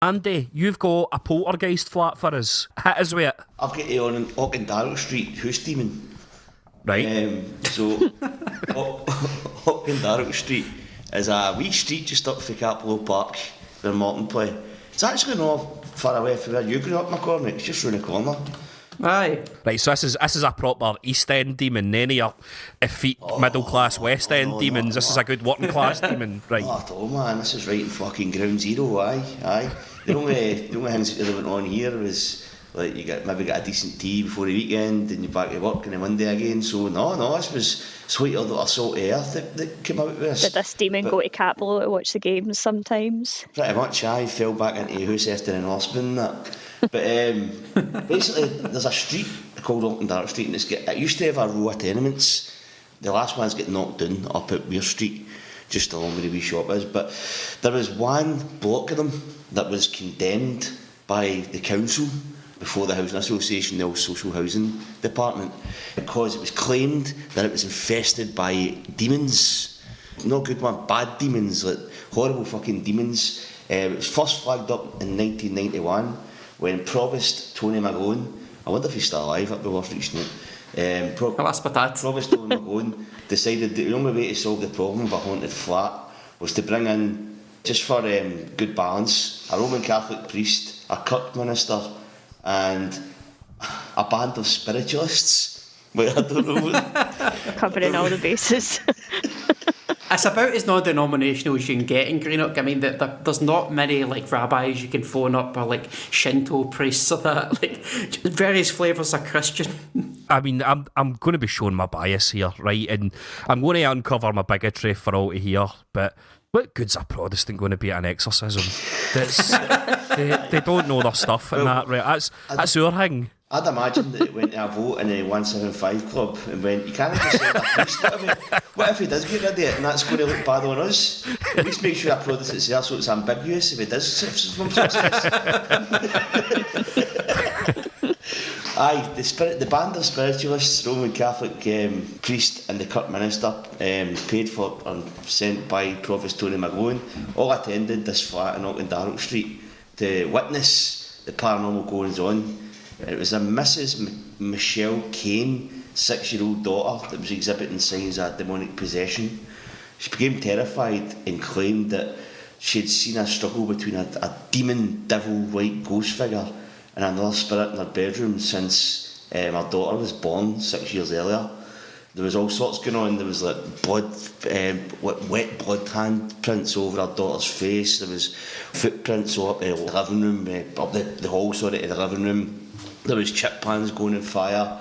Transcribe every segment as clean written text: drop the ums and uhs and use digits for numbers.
Andy, you've got a poltergeist flat for us. Hit us with it. I've got it on Auchendarroch Street, House Demon. Right. Auchendarroch Street is a wee street just up for Capello Park where Morton play. It's actually not far away from where you grew up, McCormick. It's just round the corner. Aye. Right, so this is a proper East End demon, none of your effete middle class West End demons. This is a good working class demon, right? Not at all, man. This is right in fucking ground zero, aye. The only things that went on here was like you maybe get a decent tea before the weekend, and you're back to work on the Monday again. So no, this was sweeter than a salty earth that came out with this. Did this demon go to Capello to watch the games sometimes? Pretty much, I fell back into House Eston and Osborne and that. But basically, there's a street called Auchendarroch Street, and it used to have a row of tenements. The last one's got knocked down up at Weir Street, just along where the wee shop is. But there was one block of them that was condemned by the council before the Housing Association, the Social Housing Department, because it was claimed that it was infested by demons. Not good one, bad demons, like horrible fucking demons. It was first flagged up in 1991 when Provost Tony McGowan, I wonder if he's still alive, that'd be worth reaching out. Provost Tony McGowan decided that the only way to solve the problem of a haunted flat was to bring in, just for good balance, a Roman Catholic priest, a Kirk minister, and a band of spiritualists. Well, I don't know. Covering all the bases. It's about as non-denominational as you can get in Greenock. I mean, there's not many like rabbis you can phone up or like Shinto priests or that. Like various flavours of Christian. I mean, I'm going to be showing my bias here, right? And I'm going to uncover my bigotry for all to hear. But what good's a Protestant going to be at an exorcism? They don't know their stuff and that, right? That's our thing. I'd imagine that it went to a vote in the 175 club and went, you can't just say that priest. What if he does get rid of it and that's going to look bad on us? At least make sure I Protestant's there so it's ambiguous if he does some success. Aye, the band of spiritualists, Roman Catholic priest and the Kirk minister, paid for and sent by Provost Tony McGowan, all attended this flat in Auchendarroch Street to witness the paranormal goings on. It was a Mrs. Michelle Kane, 6-year-old daughter, that was exhibiting signs of demonic possession. She became terrified and claimed that she had seen a struggle between a demon, devil-like ghost figure and another spirit in her bedroom since her daughter was born 6 years earlier. There was all sorts going on. There was like blood, wet blood handprints over her daughter's face. There was footprints all up the living room, up the hall, to the living room. There was chip pans going on fire.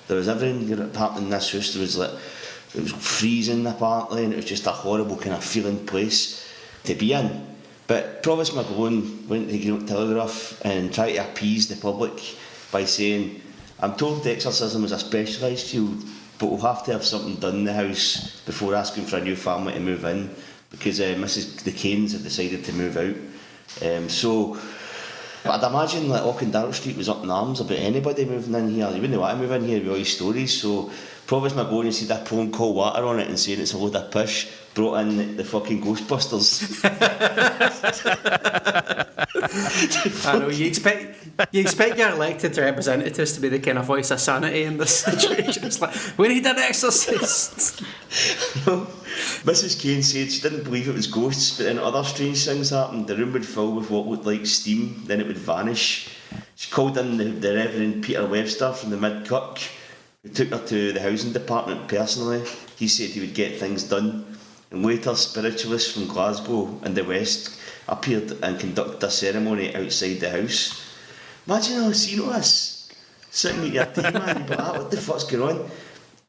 There was everything happening in this house. It was freezing apparently, and it was just a horrible kind of feeling place to be in. But Provost McGowan went to the Greenock Telegraph and tried to appease the public by saying, I'm told the exorcism is a specialised field, but we'll have to have something done in the house before asking for a new family to move in, because the Canes had decided to move out. But I'd imagine that Auchendarroch Street was up in arms about anybody moving in here. You wouldn't want to move in here with all these stories. So Provost McGowan said that pouring cold water on it and saying it's a load of pish, brought in the fucking Ghostbusters. I know, you expect your elected representatives to be the kind of voice of sanity in this situation. It's like, we need an exorcist. No. Mrs. Kane said she didn't believe it was ghosts, but then other strange things happened. The room would fill with what looked like steam, then it would vanish. She called in the Reverend Peter Webster from the Mid-Kirk, who took her to the housing department personally. He said he would get things done. And later, spiritualists from Glasgow and the West appeared and conducted a ceremony outside the house. Imagine seeing all this, sitting with your tea, man, but what the fuck's going on?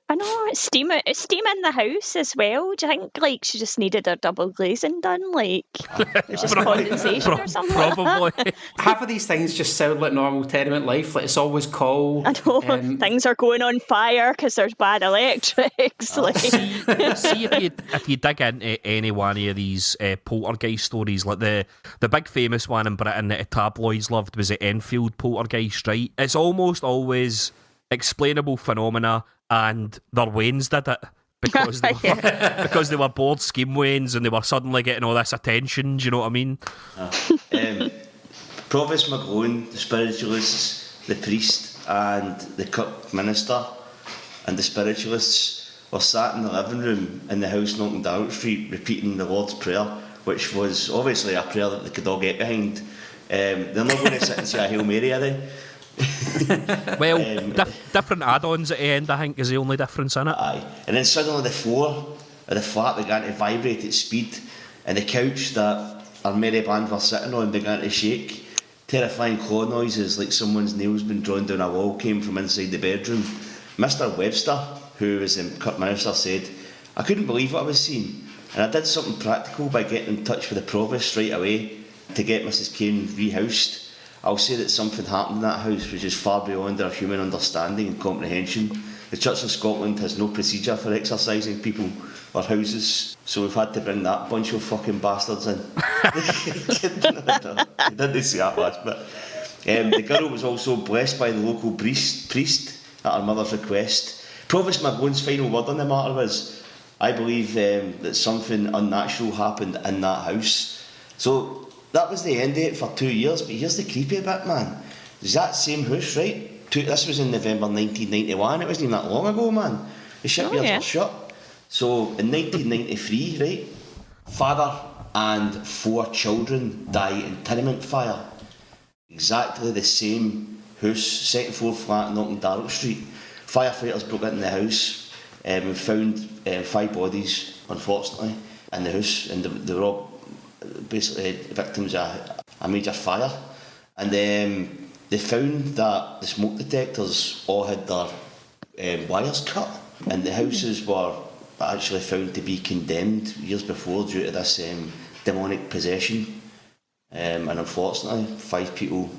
I know, it's steam in the house as well. Do you think like she just needed her double glazing done? Like it was just condensation or something probably. like that? Half of these things just sound like normal tenement life. Like it's always cold. I know, things are going on fire because there's bad electrics. Like. See if you dig into any one of these poltergeist stories, like the big famous one in Britain that the tabloids loved was the Enfield poltergeist, right? It's almost always explainable phenomena, and their wains did it because they were bored scheme wains and they were suddenly getting all this attention. Do you know what I mean? Provost McGlone, the spiritualists, the priest and the Kirk minister and the spiritualists were sat in the living room in the house in Auchendarroch Street repeating the Lord's Prayer, which was obviously a prayer that they could all get behind. They're not going to sit and say a Hail Mary, are they? Well, different add-ons at the end, I think, is the only difference in it. Aye. And then suddenly the floor of the flat began to vibrate at speed, and the couch that our merry band were sitting on began to shake. Terrifying claw noises like someone's nails been drawn down a wall came from inside the bedroom. Mr. Webster, who was the Kirk minister, said, "I couldn't believe what I was seeing, and I did something practical by getting in touch with the provost straight away to get Mrs. Kane rehoused. I'll say that something happened in that house which is far beyond our human understanding and comprehension. The Church of Scotland has no procedure for exorcising people or houses, so we've had to bring that bunch of fucking bastards in." They didn't say that much, but the girl was also blessed by the local priest at her mother's request. Provost McGlone's final word on the matter was, "I believe that something unnatural happened in that house." So that was the end of it for 2 years, but here's the creepy bit, man. Is that same house, right? This was in November 1991, it wasn't even that long ago, man. The shipyards were shut. So in 1993, right, father and 4 children die in tenement fire. Exactly the same house, second floor flat in Auchendarroch Street. Firefighters broke into the house and found 5 bodies, unfortunately, in the house, and they were all basically victims of a major fire. And they found that the smoke detectors all had their wires cut, and the houses were actually found to be condemned years before due to this demonic possession. And unfortunately, 5 people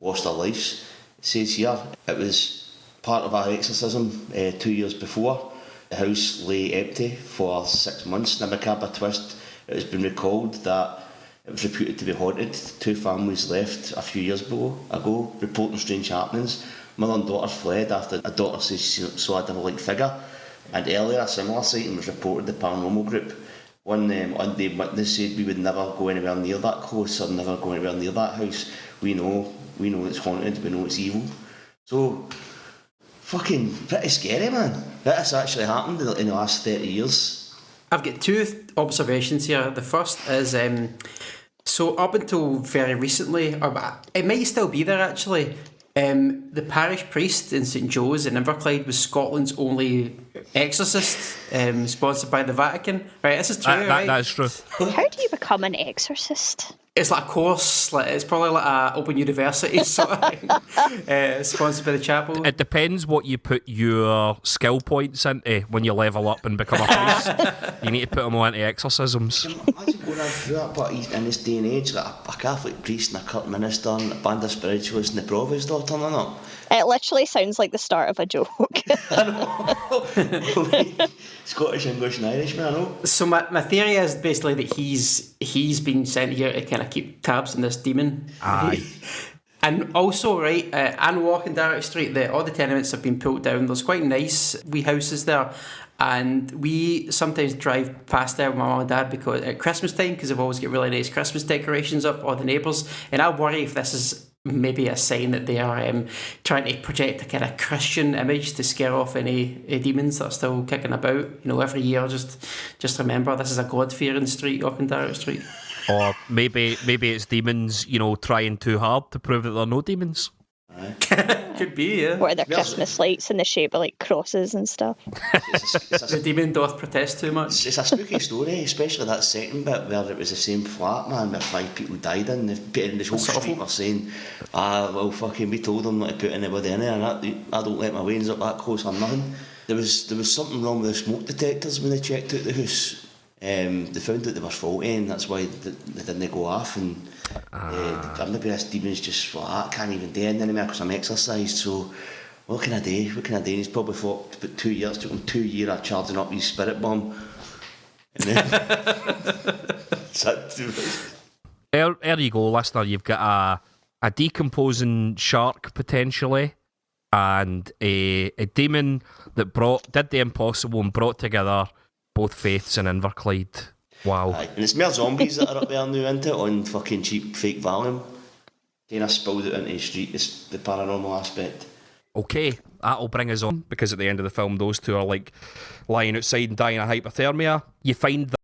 lost their lives. It says here it was part of our exorcism 2 years before. The house lay empty for 6 months. In a macabre twist, it has been recalled that it was reputed to be haunted. 2 families left a few years ago reporting strange happenings. Mother and daughter fled after a daughter says she saw a devil-like figure. And earlier, a similar sighting was reported to the paranormal group. One unnamed witness said, "We would never go anywhere near that close, or never go anywhere near that house. We know it's haunted, we know it's evil." So, fucking pretty scary, man. That's actually happened in the last 30 years. I've got 2 observations here. The first is, so up until very recently, or it might still be there actually, the parish priest in St Joe's in Inverclyde was Scotland's only exorcist, sponsored by the Vatican. Right, this is true, right? That is true. How do you become an exorcist? It's like a course, it's probably like a Open University sort of thing, sponsored by the chapel. It depends what you put your skill points into when you level up and become a priest. You need to put them all into exorcisms. Imagine going on through that, but in this day and age, like a Catholic priest and a Kirk minister and a band of spiritualists and the provost all turning up. It literally sounds like the start of a joke. I know. Scottish, English and Irish, man, I know. So my theory is basically that he's been sent here to kind of keep tabs on this demon. Aye. And also, right, on Auchendarroch Street, all the tenements have been pulled down. There's quite nice wee houses there. And we sometimes drive past there with my mum and dad because at Christmas time, because they've always got really nice Christmas decorations up, or the neighbours. And I worry if this is maybe a sign that they are trying to project a kind of Christian image to scare off any demons that are still kicking about. Every year, just remember this is a God-fearing street, Auchendarroch Street. Or maybe it's demons, trying too hard to prove that they're no demons. Could be, yeah. What are their Christmas lights in the shape of like crosses and stuff? The demon doth protest too much. It's a spooky story, especially that second bit where it was the same flat, man, where 5 people died in. The whole street were saying, well, fucking, we told them not to put anybody in there, and I don't let my wains up that close or nothing. There was something wrong with the smoke detectors when they checked out the house. They found that they were faulty, and that's why they didn't go off. And maybe this demon's just I can't even do anything anymore because I'm exercised. So what can I do? And he's probably thought about 2 years. Took him 2 years of charging up his spirit bomb. And then There you go, listener. You've got a decomposing shark potentially, and a demon that did the impossible and brought together both faiths in Inverclyde. Wow. And it's more zombies that are up there now, isn't it, on fucking cheap fake Valium. kind of spilled it into the street, the paranormal aspect. Okay, that'll bring us on, because at the end of the film, those two are like lying outside and dying of hypothermia. You find